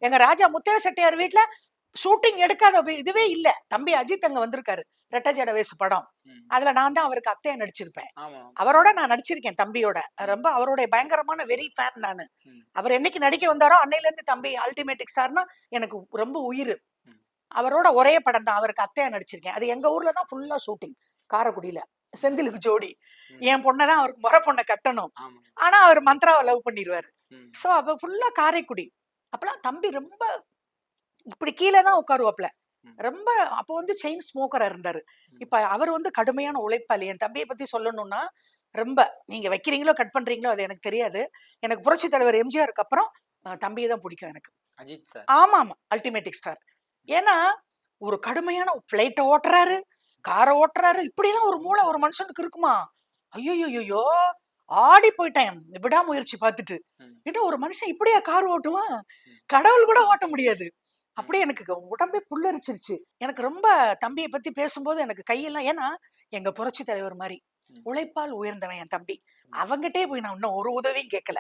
எங்க ராஜா முத்தைய செட்டியார் வீட்டுல ஷூட்டிங் எடுக்காத இதுவே இல்ல. தம்பி அஜித் அங்க வந்திருக்காரு, ரெட்ட ஜட வேசு படம். அதுல நான் தான் அவருக்கு அத்தையா நடிச்சிருப்பேன். அவரோட நான் நடிச்சிருக்கேன் தம்பியோட. ரொம்ப அவருடைய பயங்கரமான வெரி ஃபேன் நானு. அவர் என்னைக்கு நடிக்க வந்தாரோ அன்னையில இருந்து தம்பி அல்டிமேட்டிக் ஸ்டார்னா எனக்கு ரொம்ப உயிர். அவரோட ஒரே படம் தான், அவருக்கு அத்தையா நடிச்சிருக்கேன். அது எங்க ஊர்ல தான் ஃபுல்லா ஷூட்டிங், காரைக்குடியில. செந்திலுக்கு ஜோடி. என் பொண்ணதான் அவருக்கு முறை பொண்ணை கட்டணும். ஆனா அவர் மந்த்ராவை லவ் பண்ணிடுவாரு. சோ அவ ஃபுல்லா காரைக்குடி. அப்பெல்லாம் தம்பி ரொம்ப இப்படி கீழே தான் உட்காருவாப்ல. ரொம்ப அப்போ வந்து செயின் ஸ்மோக்கரா இருந்தாரு. இப்ப அவர் வந்து கடுமையான உழைப்பாளி. என் தம்பியை பத்தி சொல்லணும்னா ரொம்ப, நீங்க வைக்கிறீங்களோ கட் பண்றீங்களோ அது எனக்கு தெரியாது. எனக்கு புரட்சி தலைவர் எம்ஜிஆருக்கு அப்புறம் தம்பியை தான் பிடிக்கும் எனக்கு. அஜித் சார். ஆமா ஆமா, அல்டிமேட்டிக் ஸ்டார். ஏன்னா ஒரு கடுமையான பிளைட்டை ஓட்டுறாரு, காரை ஓட்டுறாரு. இப்படி எல்லாம் ஒரு மூளை ஒரு மனுஷனுக்கு இருக்குமா? ஐயோ, ஆடி போயிட்டேன் விடாமுயற்சி பார்த்துட்டு. இன்னும் ஒரு மனுஷன் இப்படியா கார் ஓட்டுவான்? கடவுள் கூட ஓட்ட முடியாது. அப்படியே எனக்கு உடம்பே புல்லரிச்சிருச்சு. எனக்கு ரொம்ப தம்பியை பத்தி பேசும்போது எனக்கு கையெல்லாம், ஏன்னா எங்க புரட்சி தலைவர் மாதிரி உழைப்பால் உயர்ந்தவன் என் தம்பி. அவங்கிட்டே போய் நான் இன்னும் ஒரு உதவியும் கேட்கல.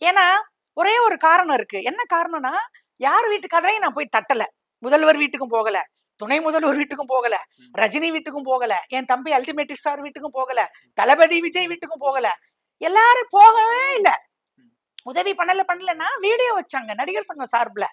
ஏன்னா ஒரே ஒரு காரணம் இருக்கு. என்ன காரணம்னா, யார் வீட்டு கதையும் நான் போய் தட்டல. முதல்வர் வீட்டுக்கும் போகல, துணை முதல்வர் வீட்டுக்கும் போகல, ரஜினி வீட்டுக்கும் போகல, என் தம்பி அல்டிமேட்டிக் ஸ்டார் வீட்டுக்கும் போகல, தளபதி விஜய் வீட்டுக்கும் போகல. எல்லாரும் போகவே இல்ல. உதவி பண்ணலன்னா வீடியோ வச்சாங்க நடிகர் சங்கம் சார்பில்.